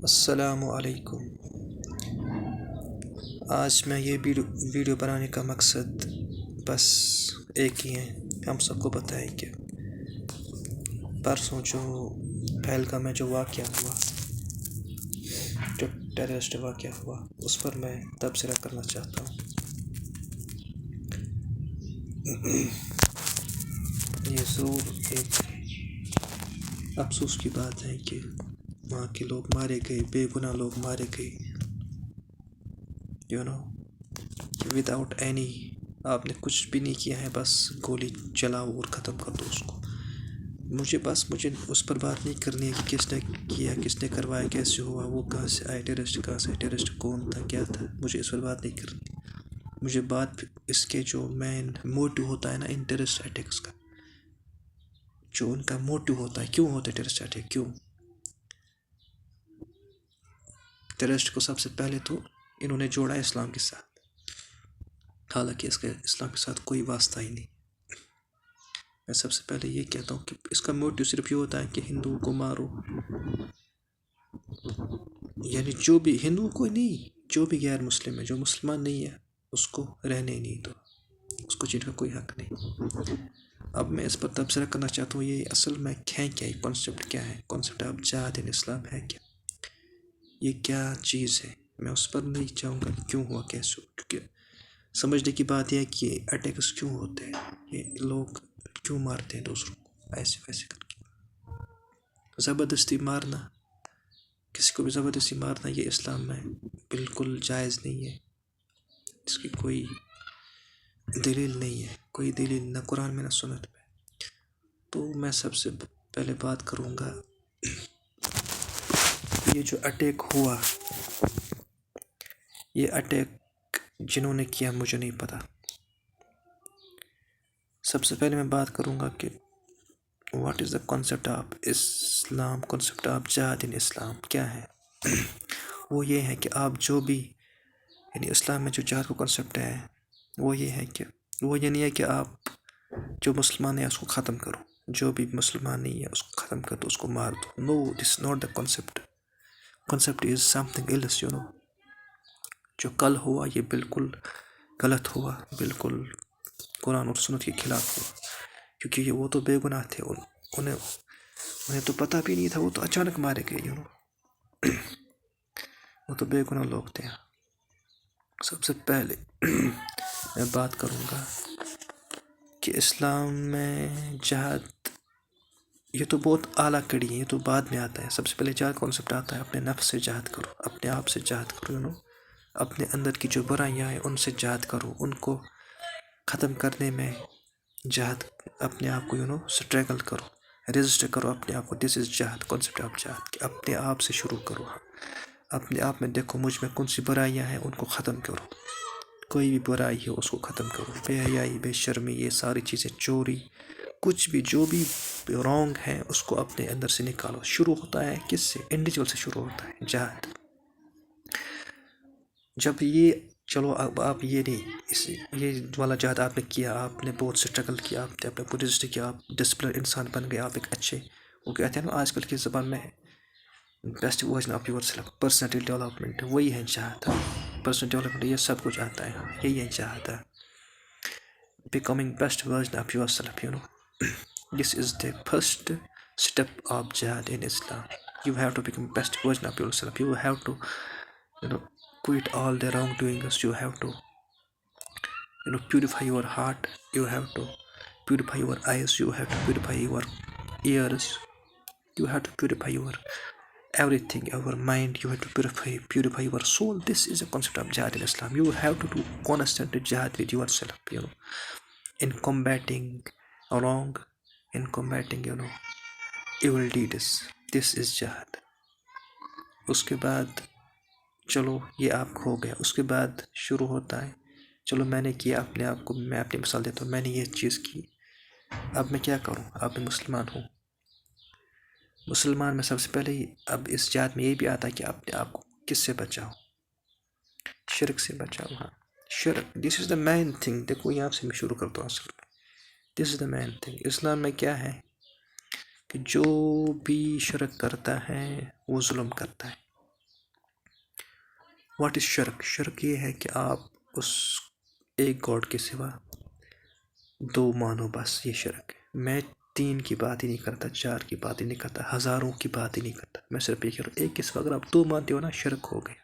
السلام علیکم۔ آج میں یہ ویڈیو بنانے کا مقصد بس ایک ہی ہے۔ ہم سب کو پتہ ہے کہ پرسوں جو پہلگام میں جو واقعہ ہوا، جو ٹیررسٹ واقعہ ہوا، اس پر میں تبصرہ کرنا چاہتا ہوں۔ یہ ضرور ایک افسوس کی بات ہے کہ وہاں کے لوگ مارے گئے، بے گناہ لوگ مارے گئے، وداؤٹ اینی، آپ نے کچھ بھی نہیں کیا ہے، بس گولی چلاؤ اور ختم کر دو اس کو۔ مجھے اس پر بات نہیں کرنی ہے کہ کس نے کیا، کس نے کروایا، کیسے ہوا، وہ کہاں سے آئے، ٹیررسٹ کون تھا، کیا تھا، مجھے اس پر بات نہیں کرنی۔ مجھے بات اس کے جو مین موٹو ہوتا ہے نا ان ٹیررسٹ اٹیکس کا، جو ان کا موٹو ہوتا ہے، کیوں ہوتا ہے ٹیررسٹ اٹیک، کیوں ٹیررسٹ کو سب سے پہلے تو انہوں نے جوڑا اسلام کے ساتھ، حالانکہ اس کا اسلام کے ساتھ کوئی واسطہ ہی نہیں۔ میں سب سے پہلے یہ کہتا ہوں کہ اس کا موٹو صرف یہ ہوتا ہے کہ ہندوؤں کو مارو، یعنی جو بھی ہندو کو نہیں، جو بھی غیر مسلم ہے، جو مسلمان نہیں ہے، اس کو رہنے نہیں دو، اس کو جینے کا کوئی حق نہیں۔ اب میں اس پر تبصرہ کرنا چاہتا ہوں، یہ اصل میں ہے کیا، یہ کانسیپٹ کیا ہے، کانسیپٹ آف جہاد ان اسلام ہے کیا، یہ کیا چیز ہے۔ میں اس پر نہیں چاہوں گا کیوں ہوا، کیسے ہوا، کیونکہ سمجھنے کی بات یہ ہے کہ یہ اٹیکس کیوں ہوتے ہیں، یہ لوگ کیوں مارتے ہیں دوسروں کو ایسے ویسے کر کے۔ زبردستی مارنا، کسی کو بھی زبردستی مارنا، یہ اسلام میں بالکل جائز نہیں ہے، اس کی کوئی دلیل نہیں ہے، کوئی دلیل نہ قرآن میں نہ سنت میں۔ تو میں سب سے پہلے بات کروں گا، یہ جو اٹیک ہوا، یہ اٹیک جنہوں نے کیا مجھے نہیں پتا۔ سب سے پہلے میں بات کروں گا کہ what is the concept of Islam, concept of جہاد ان اسلام کیا ہے۔ وہ یہ ہے کہ آپ جو بھی، یعنی اسلام میں جو جہاد کا کانسیپٹ ہے وہ یہ ہے کہ وہ یہ نہیں ہے کہ آپ جو مسلمان ہے اس کو ختم کرو، جو بھی مسلمان نہیں ہے اس کو ختم کر دو، اس کو مار دو۔ No, this not the concept, concept is something else, جو کل ہوا یہ بالکل غلط ہوا، بالکل قرآن اور سنت کے خلاف ہوا، کیونکہ وہ تو بے گناہ تھے، انہیں تو پتہ بھی نہیں تھا، وہ تو اچانک مارے گئے، وہ تو بے گناہ لوگ تھے۔ سب سے پہلے میں بات کروں گا کہ اسلام میں جہاد یہ تو بہت اعلیٰ کڑی ہے، یہ تو بعد میں آتا ہے۔ سب سے پہلے جہاد کانسیپٹ آتا ہے اپنے نفس سے جہاد کرو، اپنے آپ سے جہاد کرو، اپنے اندر کی جو برائیاں ہیں ان سے جہاد کرو، ان کو ختم کرنے میں جہاد، اپنے آپ کو سٹرگل کرو، رجسٹر کرو اپنے آپ کو، دس از جہاد، کانسیپٹ آف جہاد، کہ اپنے آپ سے شروع کرو، اپنے آپ میں دیکھو مجھ میں کون سی برائیاں ہیں، ان کو ختم کرو، کوئی بھی برائی ہے اس کو ختم کرو، بے حیائی، بے شرمی، یہ ساری چیزیں، چوری، کچھ بھی جو بھی رانگ ہے اس کو اپنے اندر سے نکالو۔ شروع ہوتا ہے کس سے، انڈیویجول سے شروع ہوتا ہے جہاد۔ جب یہ چلو اب آپ یہ نہیں، یہ والا جہاد آپ نے کیا، آپ نے بہت اسٹرگل کیا، آپ نے اپنے کو رجسٹر کیا، آپ ڈسپلن انسان بن گئے، آپ ایک اچھے، وہ کہتے ہیں نا آج کل کی زبان میں best version of your self, personality development, وہی ہے جہاد۔ پرسنل ڈیولپمنٹ یہ سب کچھ آتا ہے، یہی ہے جہاد، becoming best version of your self, this is the first step of jihad in Islam. You have to become best version of yourself. You have to quit all the wrongdoings. You have to purify your heart. You have to purify your eyes. You have to purify your ears. You have to purify your everything, your mind. You have to purify your soul. This is a concept of jihad in Islam. You have to do constant jihad with yourself, in combating wrong, in combating evil deeds. This is jihad. اس کے بعد چلو یہ آپ کو ہو گیا، اس کے بعد شروع ہوتا ہے، چلو میں نے کیا اپنے آپ کو، میں اپنی مثال دیتا ہوں، میں نے یہ چیز کی، اب میں کیا کروں، اب میں مسلمان ہوں۔ مسلمان میں سب سے پہلے اب اس جہاد میں یہ بھی آتا ہے کہ اپنے آپ کو کس سے بچاؤ، شرک سے بچاؤ۔ ہاں، شرک، دس از دا مین تھنگ۔ دیکھو یہاں سے میں شروع کرتا ہوں، اصل میں دس از دا مین تھنگ۔ اسلام میں کیا ہے کہ جو بھی شرک کرتا ہے وہ ظلم کرتا ہے، واٹ از شرک؟ شرک یہ ہے کہ آپ اس ایک گاڈ کے سوا دو مانو، بس یہ شرک ہے. میں 3 کی بات ہی نہیں کرتا، 4 کی بات ہی نہیں کرتا، ہزاروں کی بات ہی نہیں کرتا، میں صرف یہ کہہ رہا ہوں ایک کے سوا اگر آپ 2 مانتے ہو نا، شرک ہو گیا،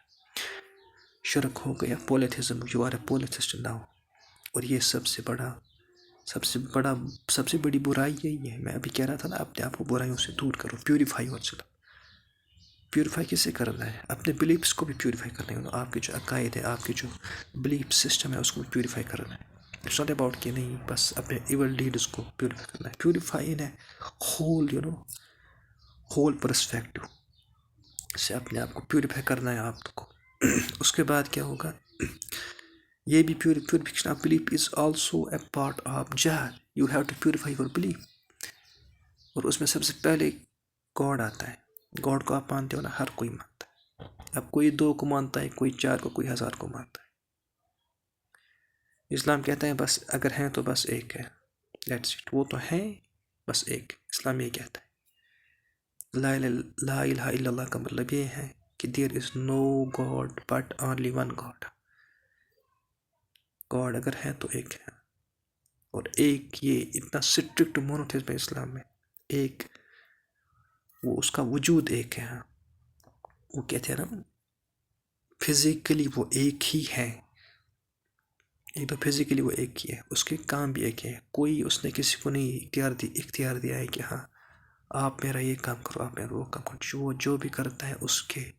شرک ہو گیا. پولیتھزم، یو آر اے پولیتھسٹ ناؤ. اور یہ سب سے بڑی برائی یہی ہے. میں ابھی کہہ رہا تھا نا، اپنے آپ کو برائیوں سے دور کرو، پیوریفائی ہو. چلو پیوریفائی کس سے کرنا ہے؟ اپنے بلیفس کو بھی پیوریفائی کرنا ہے. آپ کے جو عقائد ہے، آپ کے جو بلیف سسٹم ہے، اس کو بھی پیوریفائی کرنا ہے. اٹس ناٹ اباؤٹ کہ نہیں بس اپنے ایول ڈیڈس کو پیوریفائی کرنا ہے. پیوریفائی ان ہے ہول، ہول پرسپیکٹو سے اپنے آپ کو پیوریفائی کرنا ہے آپ کو. اس کے بعد کیا ہوگا؟ یہ بھی purification of belief is also a part of جہاد. You have to purify your belief. اور اس میں سب سے پہلے گاڈ آتا ہے. گاڈ کو آپ مانتے ہو نا، ہر کوئی مانتا ہے. اب کوئی 2 کو مانتا ہے، کوئی 4 کو، کوئی 1000 کو مانتا ہے. اسلام کہتا ہے بس اگر ہیں تو بس ایک ہے. لیٹس اٹ، وہ تو ہیں بس ایک. اسلام یہ کہتا ہے لا الہ الا اللہ کا مطلب یہ ہے کہ there is no God but only one God. God اگر ہے تو ایک ہے. اور ایک یہ اتنا سٹرکٹ مونوتھیزم ہے اسلام میں. ایک وہ اس کا وجود ایک ہے. وہ کہتے ہیں نا فزیکلی وہ ایک ہی ہے. ایک تو فزیکلی وہ ایک ہی ہے، اس کے کام بھی ایک ہے. کوئی اس نے کسی کو نہیں اختیار دیا ہے کہ ہاں آپ میرا یہ کام کرو، آپ میرا وہ کام کرو. جو بھی کرتا ہے اس کے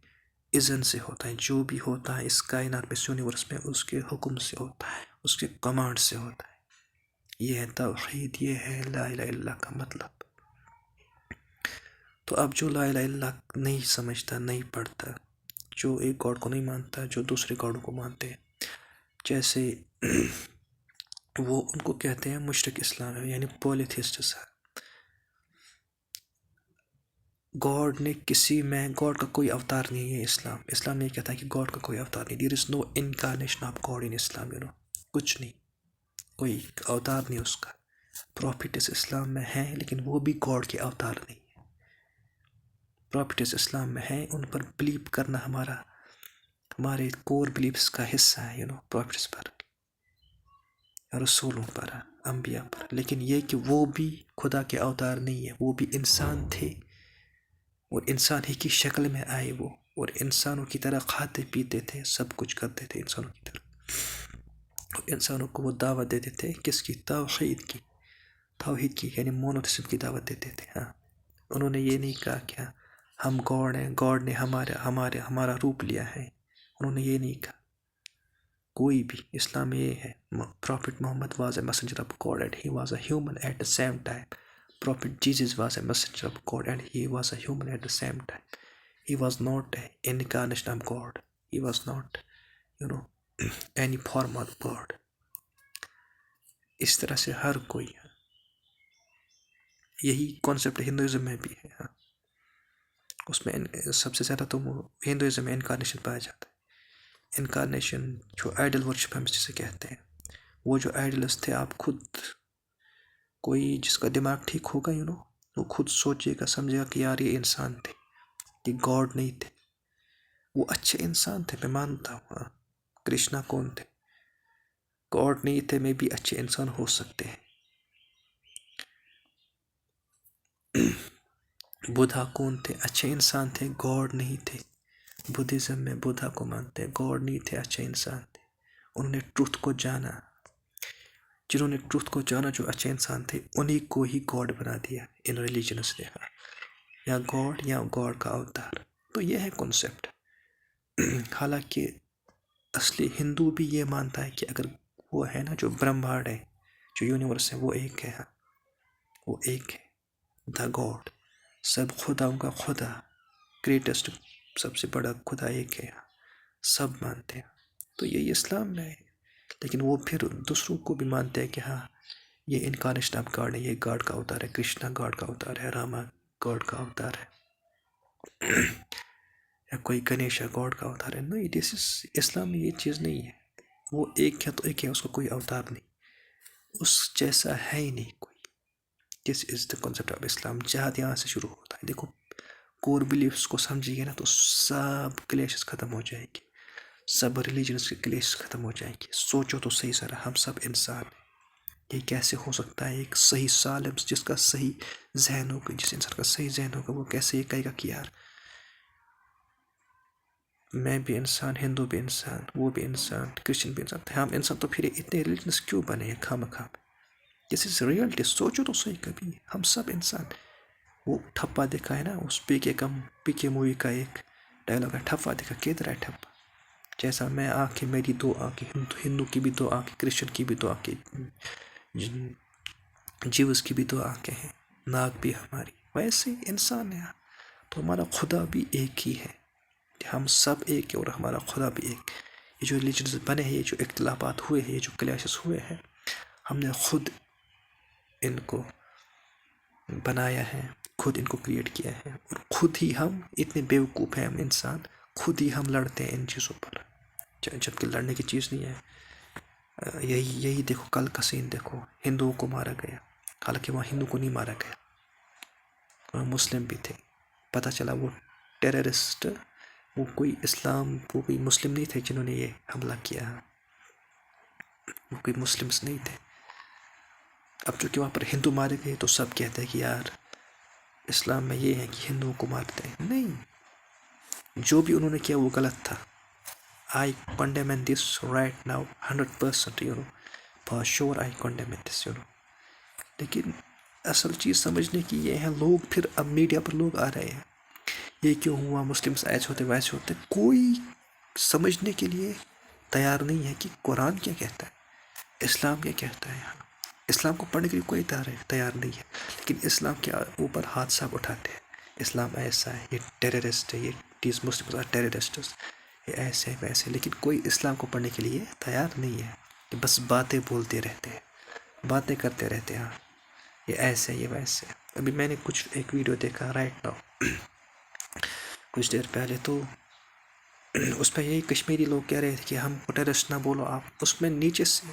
اذن سے ہوتا ہے. جو بھی ہوتا ہے اس کائنات میں، اس یونیورس میں، اس کے حکم سے ہوتا ہے، اس کے کمانڈ سے ہوتا ہے. یہ ہے توحید، یہ ہے لا الہ الا اللہ کا مطلب. تو اب جو لا الہ الا اللہ نہیں سمجھتا، نہیں پڑھتا، جو ایک گاڈ کو نہیں مانتا، جو دوسرے گاڈوں کو مانتے ہیں، جیسے وہ ان کو کہتے ہیں مشرک اسلام ہے، یعنی پولیتھسٹس ہے. گاڈ نے گاڈ کا کوئی اوتار نہیں ہے. اسلام یہ کہتا ہے کہ گاڈ کا کوئی اوتار نہیں. دیر is know incarnation of God in اسلام. کچھ نہیں، کوئی اوتار نہیں اس کا. پروفیٹس اسلام میں ہیں لیکن وہ بھی گاڈ کے اوتار نہیں ہے. پروفیٹس اسلام میں ہیں، ان پر بلیو کرنا ہمارے کور بلیفس کا حصہ ہے. پروفیٹس پر، رسولوں پر، انبیاء پر. لیکن یہ کہ وہ بھی خدا کے اوتار نہیں ہے. وہ بھی انسان تھے اور انسان ہی کی شکل میں آئے وہ، اور انسانوں کی طرح کھاتے پیتے تھے، سب کچھ کرتے تھے انسانوں کی طرح. اور انسانوں کو وہ دعوت دیتے تھے کس کی؟ توحید کی یعنی مونوتھیزم کی دعوت دیتے تھے. ہاں انہوں نے یہ نہیں کہا کہ ہم گاڈ ہیں، گاڈ نے ہمارا روپ لیا ہے. انہوں نے یہ نہیں کہا کوئی بھی. اسلام میں یہ ہے prophet Muhammad was a messenger of God and he was a human at the same time. Prophet Jesus was a messenger of God and he was a human at the same time. He was not an incarnation of God. He was not, any form of God. اس طرح سے ہر کوئی ہے. یہی concept Hinduism میں بھی ہے. اس میں سب سے زیادہ تو ہندوازم میں انکارنیشن پایا جاتا ہے. انکارنیشن جو آئیڈل ورشپ ہم جسے کہتے ہیں، وہ جو آئیڈلس تھے، آپ خود کوئی جس کا دماغ ٹھیک ہوگا وہ خود سوچے گا، سمجھے گا کہ یار یہ انسان تھے، یہ گاڈ نہیں تھے. وہ اچھے انسان تھے، میں مانتا ہوں. کرشنا کون تھے؟ گاڈ نہیں تھے، میں بھی اچھے انسان ہو سکتے ہیں. بدھا کون تھے؟ اچھے انسان تھے، گاڈ نہیں تھے. بدھزم میں بدھا کو مانتے ہیں، گاڈ نہیں تھے، اچھے انسان تھے. انہوں نے ٹروتھ کو جانا. جنہوں نے ٹروتھ کو جانا، جو اچھے انسان تھے، انہی کو ہی گاڈ بنا دیا ان ریلیجنس نے. یا گاڈ یا گاڈ کا اوتار. تو یہ ہے کنسیپٹ. حالانکہ اصلی ہندو بھی یہ مانتا ہے کہ اگر وہ ہے نا جو برہمانڈ ہے، جو یونیورس ہے، وہ ایک ہے. وہ ایک ہے، دا گاڈ. سب خداؤں کا خدا، گریٹسٹ، سب سے بڑا خدا ایک ہے. سب مانتے ہیں. تو یہی اسلام میں ہے. لیکن وہ پھر دوسروں کو بھی مانتے ہیں کہ ہاں یہ انکارنیشن آف گاڈ ہے، یہ گاڈ کا اوتار ہے. کرشنا گاڈ کا اوتار ہے، راما گاڈ کا اوتار ہے، یا کوئی گنیشا گاڈ کا اوتار ہے. نہیں، دس از اسلام میں یہ چیز نہیں ہے. وہ ایک ہے تو ایک ہے، اس کو کوئی اوتار نہیں، اس جیسا ہے ہی نہیں کوئی. دس از دا کنسیپٹ آف اسلام. جہاد یہاں سے شروع ہوتا ہے. دیکھو کور بلیفس کو سمجھیے گا نا تو سب کلیشز ختم ہو جائے گی. سب ریلیجنس کے کلیش ختم ہو جائیں گے. سوچو تو صحیح ذرا, ہم سب انسان ہیں. یہ کیسے ہو سکتا ہے؟ ایک صحیح سالم جس کا صحیح ذہن ہوگا, جس انسان کا صحیح ذہن ہوگا, وہ کیسے یہ کہے گا کہ یار میں بھی انسان, ہندو بھی انسان, وہ بھی انسان, کرسچن بھی انسان. ہم انسان تو پھر اتنے ریلیجنس کیوں بنے ہیں خام خام؟ دس از ریئلٹی. سوچو تو صحیح کبھی, ہم سب انسان. وہ ٹھپا دکھا ہے نا اس پی کے مووی کا ایک ڈائلاگ ہے, ٹھپا دکھا. کدھر ہے ٹھپا؟ جیسا میں آنکھیں, میری دو آنکھیں, ہندو کی بھی دو آنکھیں, کرسچن کی بھی دو آنکھیں, جیوز کی بھی دو آنکھیں ہیں, ناک بھی ہماری, ویسے انسان ہے. تو ہمارا خدا بھی ایک ہی ہے, ہم سب ایک ہیں اور ہمارا خدا بھی ایک. یہ جو ریلیجنز بنے ہیں, یہ جو اختلافات ہوئے ہیں, یہ جو کلیشز ہوئے ہیں, ہم نے خود ان کو بنایا ہے, خود ان کو کریٹ کیا ہے, اور خود ہی ہم اتنے بیوقوف ہیں, ہم انسان خود ہی ہم لڑتے ہیں ان چیزوں پر, جبکہ لڑنے کی چیز نہیں ہے. یہی دیکھو, کل کا سین دیکھو, ہندوؤں کو مارا گیا, حالانکہ وہاں ہندو کو نہیں مارا گیا, وہاں مسلم بھی تھے. پتہ چلا وہ ٹیررسٹ, وہ کوئی مسلم نہیں تھے جنہوں نے یہ حملہ کیا, وہ کوئی مسلمس نہیں تھے. اب چونکہ وہاں پر ہندو مارے گئے تو سب کہتے ہیں کہ یار اسلام میں یہ ہے کہ ہندوؤں کو مارتے ہیں. نہیں, جو بھی انہوں نے کیا وہ غلط تھا. I condemn this right now 100%, for sure I condemn this, لیکن اصل چیز سمجھنے کی یہ ہے, لوگ پھر اب میڈیا پر لوگ آ رہے ہیں, یہ کیوں ہوا, مسلمس ایسے ہوتے ویسے ہوتے. کوئی سمجھنے کے لیے تیار نہیں ہے کہ قرآن کیا کہتا ہے, اسلام کیا کہتا ہے. اسلام کو پڑھنے کے لیے کوئی تیار نہیں ہے, لیکن اسلام کے اوپر ہاتھ صاحب اٹھاتے ہیں. اسلام ایسا ہے, یہ ٹیررسٹ ہے, یہ مسلم ٹیررسٹس, یہ ایسے ہے ویسے. لیکن کوئی اسلام کو پڑھنے کے لیے تیار نہیں ہے, کہ بس باتیں بولتے رہتے ہیں, باتیں کرتے رہتے ہیں, یہ ایسے یہ ویسے. ابھی میں نے ایک ویڈیو دیکھا رائٹ ناؤ, کچھ دیر پہلے, تو اس پہ یہی کشمیری لوگ کہہ رہے تھے کہ ہم کو ٹیررسٹ نہ بولو آپ. اس میں نیچے سے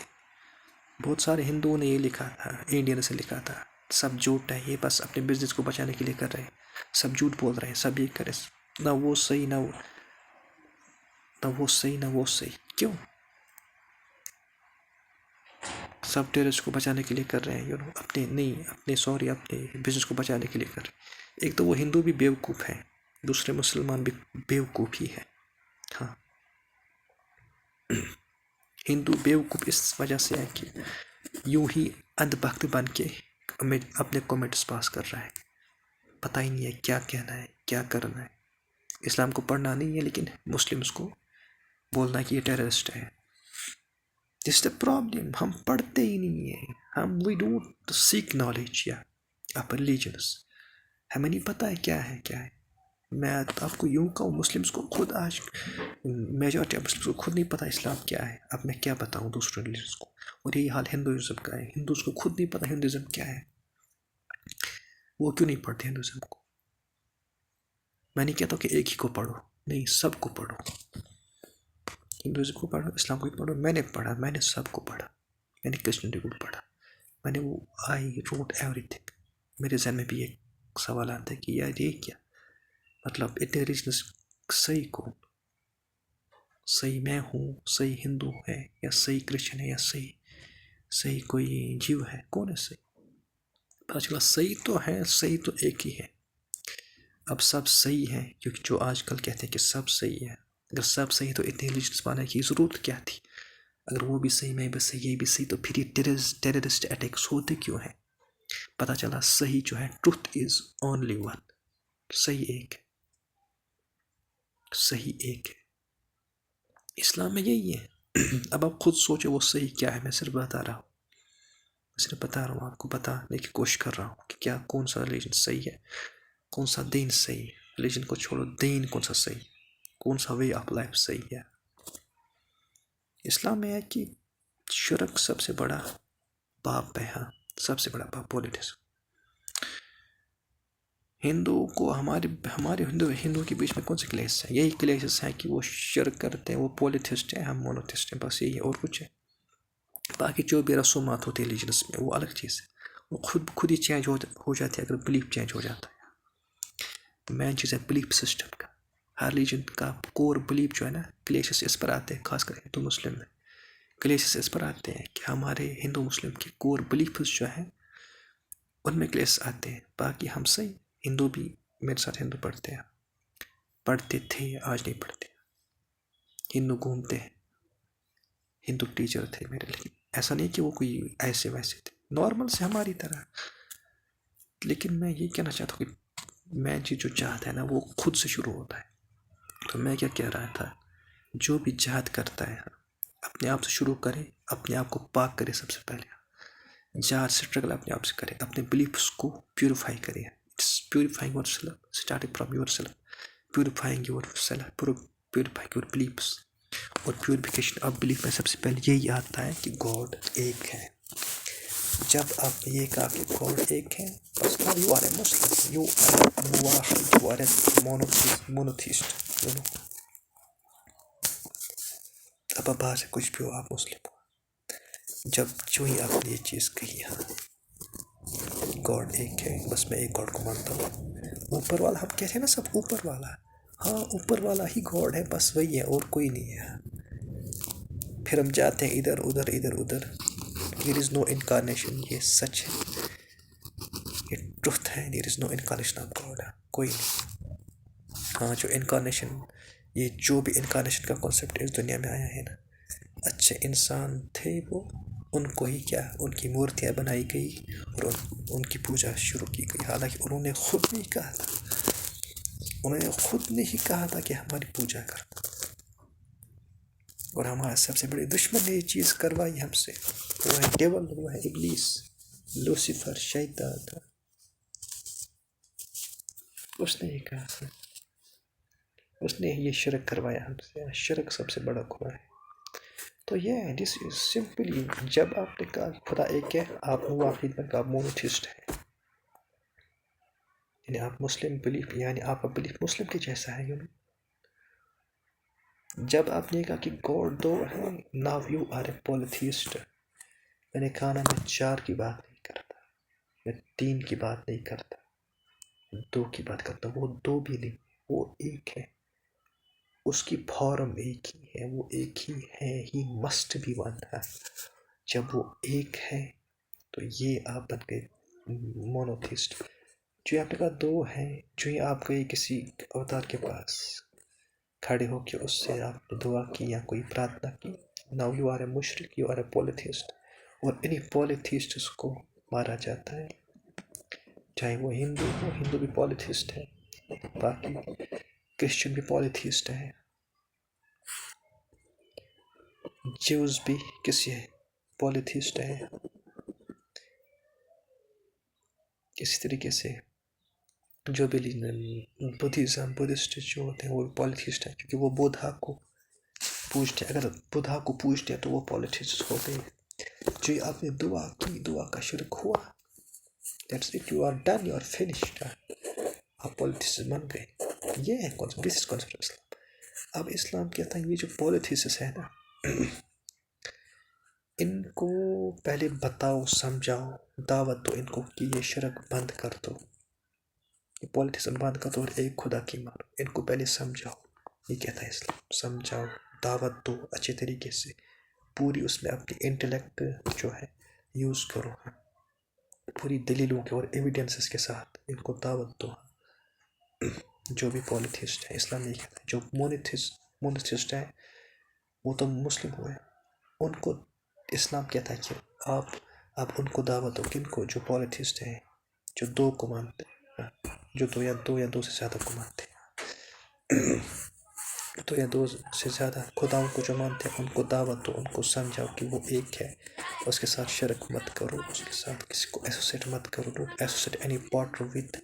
بہت سارے ہندوؤں نے یہ لکھا تھا, انڈین سے لکھا تھا, سب جھوٹ ہے, یہ بس اپنے بزنس کو بچانے کے لیے کر رہے ہیں, سب جھوٹ بول رہے ہیں, سب یہ کرے, نہ وہ صحیح نہ وہ صحیح. کیوں سب ٹیررسٹ کو بچانے کے لیے کر رہے ہیں, اپنے بزنس کو بچانے کے لیے کر رہے ہیں. ایک تو وہ ہندو بھی بیوقوف ہیں, دوسرے مسلمان بھی بیوقوف ہی ہے. ہاں, ہندو بیوقوف اس وجہ سے ہے کہ یوں ہی اندھ بخت بن کے اپنے کمنٹس پاس کر رہا ہے, پتہ ہی نہیں ہے کیا کہنا ہے, کیا کرنا ہے. اسلام کو پڑھنا نہیں ہے, لیکن مسلمس کو بولنا ہے کہ یہ ٹیررسٹ ہے. دس از دا پرابلم, ہم پڑھتے ہی نہیں ہیں, we don't seek knowledge of religions, ہمیں نہیں پتہ ہے کیا ہے. میں آپ کو یوں کہوں, مسلمس کو خود آج میجورٹی آف مسلمس کو خود نہیں پتہ اسلام کیا ہے. اب میں کیا بتاؤں دوسرے ریلیجنس کو. اور یہی حال ہندوازم کا ہے, ہندوز کو خود نہیں پتہ ہندوازم کیا ہے. وہ کیوں نہیں پڑھتے ہندوازم کو؟ میں نہیں کہتا کہ ایک ہی کو پڑھو, نہیں, سب کو پڑھو. ہندوازم کو پڑھو, اسلام کو بھی پڑھو. میں نے پڑھا, میں نے سب کو پڑھا, میں نے کرسچنٹی کو پڑھا, میں نے وہ آئی روٹ ایوری تھنگ. میرے ذہن میں بھی ایک سوال آتا ہے کہ یار یہ کیا مطلب, اتنے ریلیجنس صحیح کون, صحیح میں ہوں, صحیح ہندو ہے, یا صحیح کرسچن ہے, یا صحیح کوئی جیو ہے, کون ہے صحیح؟ پتہ چلا صحیح تو ہے, صحیح تو ایک ہی ہے. اب سب صحیح ہے, کیونکہ جو آج کل کہتے ہیں کہ سب صحیح ہے. اگر سب صحیح تو اتنے ریلیجنس بنانے کی ضرورت کیا تھی؟ اگر وہ بھی صحیح, میں بھی صحیح, یہ بھی صحیح, تو پھر یہ ٹیررسٹ اٹیکس ہوتے کیوں ہیں؟ پتہ چلا صحیح جو ہے, ٹروتھ از اونلی ون, صحیح ایک ہے, صحیح ایک ہے. اسلام میں یہی ہے. اب آپ خود سوچو وہ صحیح کیا ہے. میں صرف بتا رہا ہوں, آپ کو بتانے کی کوشش کر رہا ہوں کہ کیا, کون سا ریلیجن صحیح ہے, کون سا دین صحیح ہے. ریلیجن کو چھوڑو, دین کون سا صحیح, کون سا وے آف لائف صحیح ہے. اسلام میں ہے کہ شرک سب سے بڑا پاپ ہے. ہاں, سب سے بڑا پاپ پولیٹکس. ہندو کو ہمارے ہندو کے بیچ میں کون سے کلیس ہیں؟ یہی کلیسز ہیں کہ وہ شرک کرتے ہیں, وہ پولیتھسٹ ہیں, ہم مونوتھسٹ ہیں, بس یہی ہے, اور کچھ ہے. باقی جو بھی رسومات ہوتی ہے ریلیجنس میں وہ الگ چیز ہے, وہ خود ہی چینج ہو جاتی ہے اگر بلیف چینج ہو جاتا ہے. مین چیز ہے بلیف سسٹم کا. ہر ریلیجن کا کور بلیف جو ہے نا کلیشز اس پر آتے ہیں، خاص کر ہندو مسلم میں کلیشز اس پر آتے ہیں کہ ہمارے ہندو مسلم کے کور بلیفز جو ہیں ان میں کلیشز آتے ہیں. باقی ہم صحیح ہندو بھی میرے ساتھ ہندو پڑھتے تھے، آج نہیں پڑھتے. ہندو گھومتے ہیں، ہندو ٹیچر تھے میرے، لیکن ایسا نہیں کہ وہ کوئی ایسے ویسے تھے، نارمل سے ہماری طرح. لیکن میں یہ کہنا چاہتا ہوں کہ میں جو چاہتا ہے نا وہ خود سے شروع ہوتا ہے. تو میں کیا کہہ رہا تھا، جو بھی جہاد کرتا ہے اپنے آپ سے شروع کرے، اپنے آپ کو پاک کرے. سب سے پہلے جہاد اسٹرگل اپنے آپ سے کرے، اپنے بلیفس کو پیوریفائی کرے. It's purifying yourself, starting from yourself, purifying yourself, purifying your beliefs. اور پیوریفیکیشن آف بلیف میں سب سے پہلے یہی آتا ہے کہ گاڈ ایک ہے. جب آپ یہ کہا کہ گاڈ ایک ہے، بس you are a Muslim, you are a monotheist. اب باہر سے کچھ بھی ہو، آپ مسلم ہو. جب جو ہی آپ نے یہ چیز کہی، ہاں گاڈ ایک ہے، بس میں ایک گاڈ کو مانتا ہوں. اوپر والا، ہم کہتے ہیں نا سب اوپر والا، ہاں اوپر والا ہی گاڈ ہے، بس وہی ہے اور کوئی نہیں ہے. پھر ہم جاتے ہیں ادھر ادھر. دیر از نو انکارنیشن، یہ سچ ہے، یہ ٹروتھ ہے. دیر is know incarnation of God, کوئی نہیں. ہاں جو انکارنیشن، یہ جو بھی انکارنیشن کا کانسیپٹ اس دنیا میں آیا ہے نا، اچھے انسان تھے وہ، ان کو ہی کیا ان کی مورتیاں بنائی گئی اور ان کی پوجا شروع کی گئی. حالانکہ انہوں نے خود نہیں کہا تھا کہ ہماری پوجا کر. اور ہمارا سب سے بڑے دشمن نے یہ چیز کروائی ہم سے، وہ ہے ڈیول، وہ ہے ابلیس، لوسیفر، شیطان. اس نے یہ کہا، اس نے یہ شرک کروایا ہم سے. شرک سب سے بڑا گناہ ہے. تو یہ دس از سمپلی، جب آپ نے کہا خدا ایک ہے، آپ واحد میں آپ مونوتھیسٹ ہیں، یعنی آپ مسلم بلیف، یعنی آپ کا بلیف مسلم کے جیسا ہے. جب آپ نے کہا کہ گاڈ دو ہے، now you are a polytheist. میں نے کہا نا، میں 4 کی بات نہیں کرتا، میں 3 کی بات نہیں کرتا، 2 کی بات کرتا. وہ 2 بھی نہیں، وہ ایک ہے. اس کی فارم ایک ہی ہے، وہ ایک ہی ہے، ہی مسٹ بی ون ہے. جب وہ ایک ہے تو یہ آپ بن گئے مونوتھیسٹ. جو آپ نے کہا 2 ہیں، جو ہی آپ گئے کسی اوتار کے پاس کھڑے ہو کے اس سے آپ نے دعا کی یا کوئی پرارتھنا کی، ناؤ یو آر اے مشرک، یو آر اے پولیتھیسٹ. اور انہی پولیتھیسٹس کو مارا جاتا ہے. چاہے وہ ہندو بھی پولیتھیسٹ ہے، باقی کرسچن بھی پولیتھیسٹ ہے، جیوز بھی کسی پولیتھیسٹ ہے. اسی طریقے سے جو بھی بدھسٹ جو ہوتے ہیں وہ پولیتھیسٹ ہیں، کیونکہ وہ بدھا کو پوجتے ہیں. اگر بدھا کو پوجتے ہیں تو وہ پولیتھیسٹ ہو گئے. جو آپ نے دعا کی، دعا کا شرک ہوا، that's it, you are done, you are finished, آپ پولیتھیسٹ بن گئے. یہ ہے دس از کانسیپٹ اسلام. اب اسلام کہتا ہے یہ جو پولیتھیسس ہے نا، ان کو پہلے بتاؤ، سمجھاؤ، دعوت دو ان کو کہ یہ شرک بند کر دو، یہ پولیتھیسم بند کر دو اور ایک خدا کی مانو. ان کو پہلے سمجھاؤ. یہ کہتا ہے اسلام، سمجھاؤ، دعوت دو اچھے طریقے سے، پوری اس میں اپنی انٹلیکٹ جو ہے یوز کرو، پوری دلیلوں کے اور ایویڈنسز کے ساتھ ان کو دعوت دو. جو بھی پولیتھیسٹ ہے، اسلام نہیں کہتا ہے. جو مونوتھیسٹ ہے وہ تو مسلم ہوئے، ان کو اسلام کہتا ہے کہ آپ ان کو دعوت دو. کن کو؟ جو پولیتھیسٹ ہیں، جو 2 کو مانتے ہیں، جو 2 سے زیادہ کو مانتے ہیں، 2 یا 2 سے زیادہ خداؤں کو جو مانتے ہیں، ان کو دعوت دو، ان کو سمجھاؤ کہ وہ ایک ہے. اس کے ساتھ شرک مت کرو، اس کے ساتھ کسی کو ایسوسیٹ مت کرو. Don't associate any partner with